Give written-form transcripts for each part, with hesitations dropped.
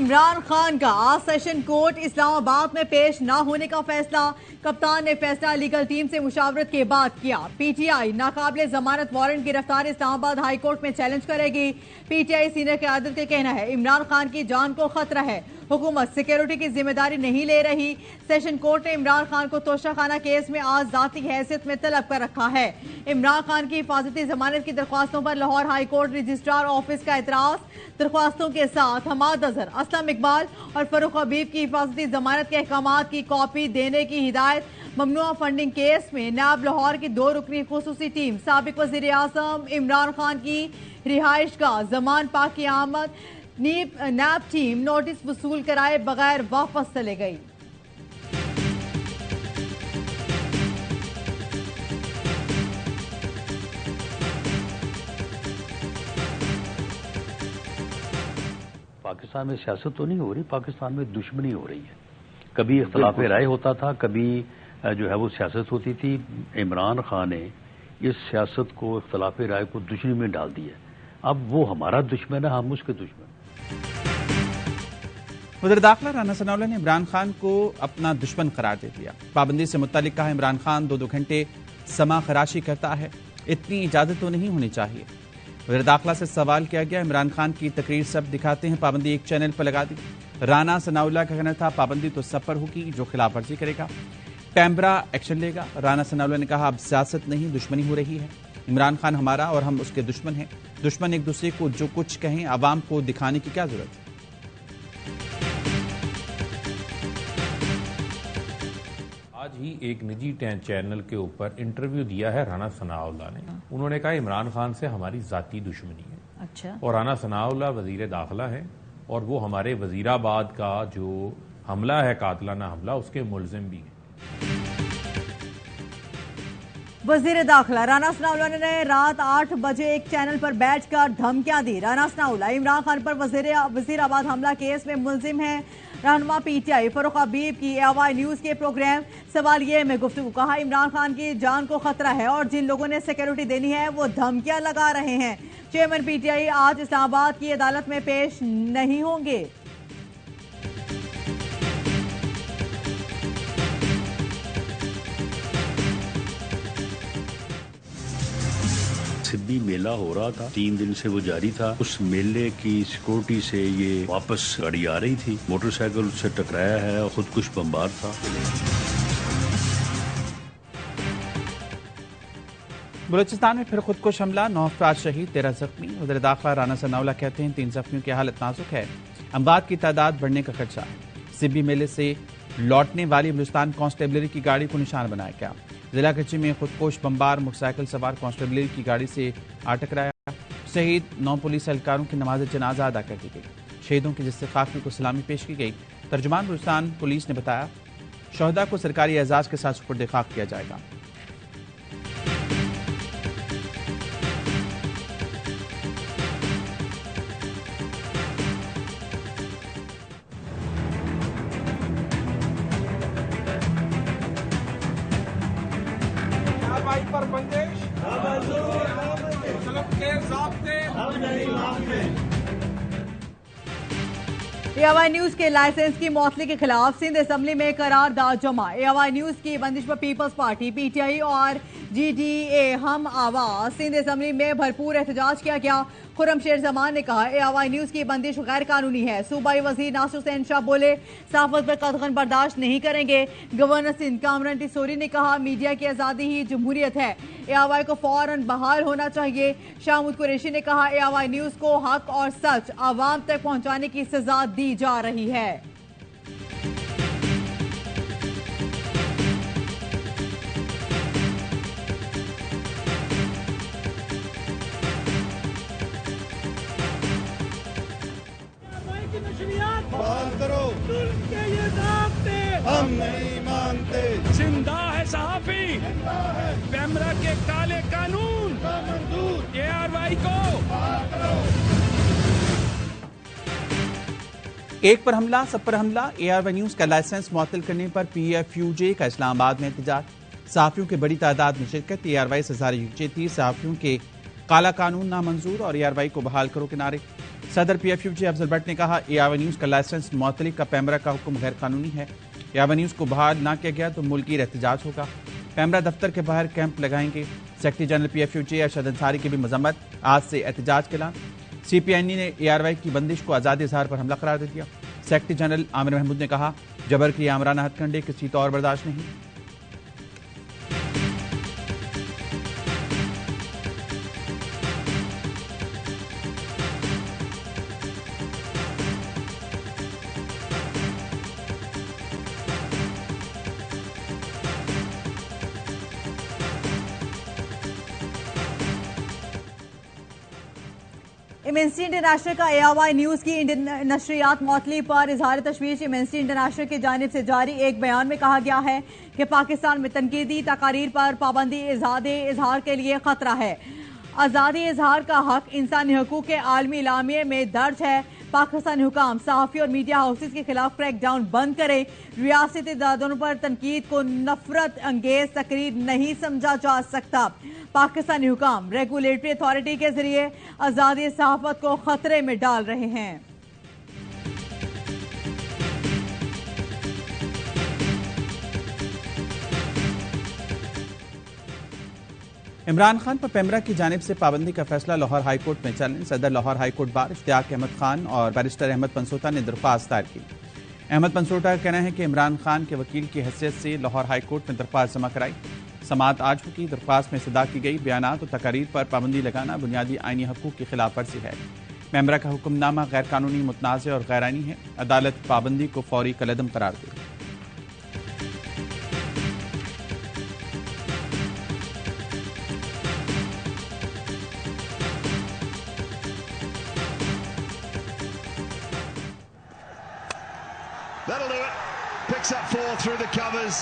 इमरान खान का आज session court Islamabad में पेश न होने का फैसला। कप्तान ने फैसला लीगल टीम से मुशावरत के बाद किया। पीटीआई नाकाबिले जमानत वारंट गिरफ्तार इस्लामाबाद हाई कोर्ट में चैलेंज करेगी। पीटीआई सीनियर क़यादत का कहना है इमरान खान की जान को खतरा है, हुकूमत सिक्योरिटी की जिम्मेदारी नहीं ले रही। सेशन कोर्ट ने इमरान खान को तोशाखाना केस में आज जाती हैसियत में तलब कर रखा है। इमरान खान की हिफाजती जमानत की दरख्वास्तों पर Lahore high court registrar office का एतराज। दरख्वास्तों के साथ हमाद अजहर, असलम इकबाल और फरूख हबीब की हिफाजती जमानत के अहकामात की कॉपी देने की हिदायत। ममनुआ फंडिंग केस में नैब लाहौर की 2 रुकनी खुसूसी टीम साबिक वजीर आजम इमरान खान की रिहाइश का जमान पाक की आमद। नैब टीम नोटिस वसूल कराए बगैर वापस चले गई। पाकिस्तान में सियासत तो नहीं हो रही, पाकिस्तान में दुश्मनी हो रही है। कभी इख्तिलाफ राय होता था, कभी जो है वो सियासत होती थी। इमरान खान ने इस सियासत को, इख्तिलाफ राय को दुश्मनी में डाल दिया। अब वो हमारा दुश्मन है, हम उसके दुश्मन। वज़ीर दाखिला राना सनाउल्लाह ने इमरान खान को अपना दुश्मन करार दे दिया। पाबंदी से मुत्तलिक कहा इमरान खान 2-2 घंटे समा खराशी करता है, इतनी इजाजत तो नहीं होनी चाहिए। वज़ीर दाखिला से सवाल किया गया इमरान खान की तकरीर सब दिखाते हैं, पाबंदी एक चैनल पर लगा दी। राना सनाउल्लाह का कहना था पाबंदी तो सब पर होगी, जो खिलाफ वर्जी करेगा पैमरा एक्शन लेगा। राना सनाउल्लाह ने कहा अब सियासत नहीं दुश्मनी हो रही है, इमरान खान हमारा और हम उसके दुश्मन हैं। दुश्मन एक दूसरे को जो कुछ कहें आवाम को दिखाने की क्या जरूरत है। आज ही एक निजी चैनल के ऊपर इंटरव्यू दिया है राना सनाउल्लाह ने। उन्होंने कहा इमरान खान से हमारी जाती दुश्मनी है। अच्छा। और राना सनाउल्लाह वजीर दाखिला है और वो हमारे वजीराबाद का जो हमला है, कातलाना हमला, उसके मुलजिम भी है। वजीर दाखिला राना सनाउल्लाह ने रात 8 बजे एक चैनल पर बैठकर धमकियां दी। राना सनाउल्लाह इमरान खान पर वजीराबाद हमला केस में मुलजिम है। रहनुमा पीटीआई फरूख हबीब की AY न्यूज के प्रोग्राम सवाल ये में गुफ्तगू। कहा इमरान खान की जान को खतरा है और जिन लोगों ने सिक्योरिटी देनी है वो धमकियां लगा रहे हैं। चेयरमैन पीटीआई आज इस्लामाबाद की अदालत में पेश नहीं होंगे। सिब्बी मेला हो रहा था, 3 दिन से वो जारी था। उस मेले की सिक्योरिटी से ये वापस गाड़ी आ रही थी, मोटरसाइकिल उससे टकराया है और खुदकुश बमबार था। बलूचिस्तान में फिर खुदकुश हमला, 9 अफराद शहीद, 13 जख्मी। वज़ीर दाखिला राना सनाउल्लाह कहते हैं 3 जख्मियों की हालत नाजुक है, अमवात की तादाद बढ़ने का खदशा है। सिब्बी मेले से लौटने वाली बलूचिस्तान कांस्टेबलरी की गाड़ी को निशान बनाया गया। जिला कच्ची में खुदकुश बमबार मोटरसाइकिल सवार कांस्टेबलरी की गाड़ी से आ टकराया। शहीद 9 पुलिस एहलकारों की नमाज जनाजा अदा कर दी गई। शहीदों की जिससे काफिले को सलामी पेश की गई। तर्जुमान बलूचिस्तान पुलिस ने बताया शहदा को सरकारी एजाज के साथ सुपुर्द खाक किया जाएगा। पर बंदिश के ज़ाब्ते हम नहीं मानते। AY न्यूज के लाइसेंस की मौतली के खिलाफ सिंध असेंबली में करारदाद जमा। AY न्यूज की बंदिश पर पीपल्स पार्टी, PTI और GDA हम आवाज सिंध असेंबली में भरपूर एहतजाज किया गया। खुर्रम शेर जमान ने कहा AY न्यूज की बंदिश गैर कानूनी है। सूबाई वजीर नासिर हुसैन शाह बोले सहाफत पर कतगन बर्दाश्त नहीं करेंगे। गवर्नर सिंध कामरान टिसोरी ने कहा मीडिया की आज़ादी ही जमहूरियत है, AY को फौरन बहाल होना चाहिए। शाहमूद कुरैशी ने कहा AY न्यूज को हक और सच आवाम तक पहुंचाने की सजा दी जा रही है। बहाल करो, के ये ज़ाब्ते हम नहीं मानते। जिंदा है सहाफी, पैमरा के काले कानून मंजूर, ARY को बहाल करो। एक पर हमला सब पर हमला। ARY न्यूज का लाइसेंस मुअत्तल करने पर PFUJ का इस्लामाबाद में एहतजाज। सहाफियों की बड़ी तादाद में शिरकत। ARY से जारी यकजहती, सहाफियों के काला कानून नामंजूर और ARY को बहाल करो के नारे। सदर PFUJ अफजल भट्ट ने कहा AIY न्यूज का लाइसेंस मुअत्तली का पैमरा का हुक्म गैर कानूनी है। AIY न्यूज को बहाल ना किया गया तो मुल्की एहतजाज होगा। पैमरा दफ्तर के बाहर कैंप लगाएंगे। Secretary general PFUJ Arshad Ansari की भी मजम्मत, आज से एहतजाज के ऐलान। CPNE ने ARY की बंदिश को आज़ादी इजहार पर हमला करार दे दिया। सेक्रेटरी जनरल आमिर महमूद ने कहा जबर की आमराना हथकंडे किसी तौर बर्दाश्त नहीं। एमएनसी इंटरनेशनल का AIY न्यूज की नशरियात मौतली पर इजहार तशवीश। एमएनसी इंटरनेशनल की जानिब से जारी एक बयान में कहा गया है कि पाकिस्तान में तनकीदी तकारीर पर पाबंदी आज़ादी इजहार के लिए खतरा है। आज़ादी इजहार का हक इंसानी हकूक़ के आलमी इलामिये में दर्ज है। पाकिस्तानी हुकाम सहाफ़ी और मीडिया हाउसेज के खिलाफ क्रैकडाउन बंद करें। रियासती इदारों पर तनकीद को नफरत अंगेज तकरीर नहीं समझा जा सकता। पाकिस्तानी हुकाम रेगुलेटरी अथॉरिटी के जरिए आज़ादी सहाफत को खतरे में डाल रहे हैं। इमरान खान पर पैमरा की जानिब से पाबंदी का फैसला लाहौर हाईकोर्ट में चलने। सदर लाहौर हाईकोर्ट बार इफ्तियाक अहमद खान और बैरिस्टर अहमद पंसोटा ने दरख्वास्त दायर की। अहमद पंसोटा का कहना है कि इमरान खान के वकील की हैसियत से लाहौर हाईकोर्ट में दरख्वास्त जमा कराई। समाअत आज की दरख्वास्त में सदा की गई बयानात और तकारीर पर पाबंदी लगाना बुनियादी आईनी हकूक़ की खिलाफ वर्जी है। पैमरा का हुक्मनामा गैर कानूनी, मुतनाज़ और गैर आईनी है। अदालत पाबंदी को फौरी कलअदम करार दे। That'll do it. Picks up 4 through the covers,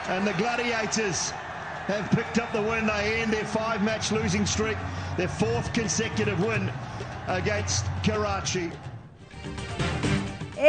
and the Gladiators have picked up the win. They end their 5-match losing streak, their 4th consecutive win against Karachi.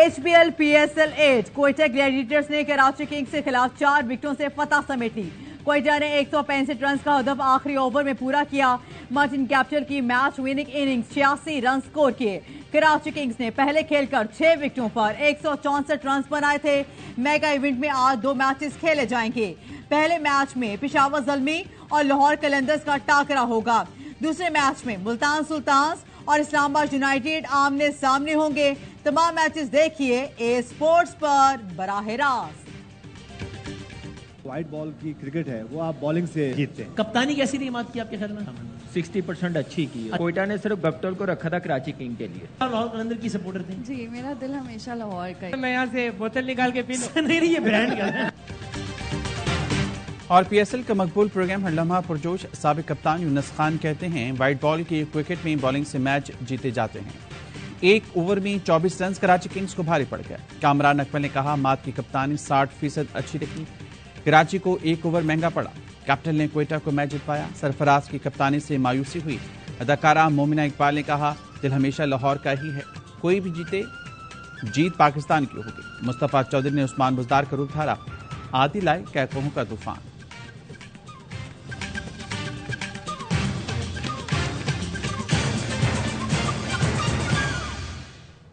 HBL PSL 8 Quetta Gladiators ने Karachi Kings के खिलाफ 4 विकेटों से फतह समेट ली। क्वेटा ने 165 run का हदफ आखिरी over में पूरा किया। मार्टिन कैप्टन की match winning innings 86 run score किए। कराची किंग्स ने पहले खेलकर 6 विकेटों पर 164 रन बनाए थे। मेगा इवेंट में आज 2 मैचेस खेले जाएंगे। पहले मैच में पेशावर ज़ल्मी और लाहौर कलंदर्स का टाकरा होगा। दूसरे मैच में मुल्तान सुल्तान्स और इस्लामाबाद यूनाइटेड आमने सामने होंगे। तमाम मैचेस देखिए ए स्पोर्ट्स पर बराह रास्त। वाइट बॉल की क्रिकेट है वो आप बॉलिंग से जीतते हैं। कप्तानी कैसी रही मात की आपके ख्याल में? 60% अच्छी की है। क्वेटा ने सिर्फ गप्टल को रखा था कराची किंग के लिए। लाहौर कलंदर की सपोर्टर थे? जी, मेरा दिल हमेशा लाहौर का है। मैं यहाँ से बोतल निकाल के पी लूं। नहीं ये ब्रांड का। और PSL का मकबूल प्रोग्राम हर लम्हा पुरजोश। साबिक कप्तान यूनुस खान कहते हैं वाइट बॉल की विकेट में बॉलिंग से मैच जीते जाते हैं। एक ओवर में 24 रन कराची किंग्स को भारी पड़ गया। कामरान अकमल ने कहा मात की कप्तानी 60% अच्छी रही। कराची को एक ओवर महंगा पड़ा। कैप्टन ने क्वेटा को मैच जितवाया। सरफराज की कप्तानी से मायूसी हुई। अदाकारा मोमिना इकबाल ने कहा दिल हमेशा लाहौर का ही है, कोई भी जीते जीत पाकिस्तान की होगी। मुस्तफा चौधरी ने उस्मान बुजदार का रूप धारा। आदि लाए कैकों का तूफान।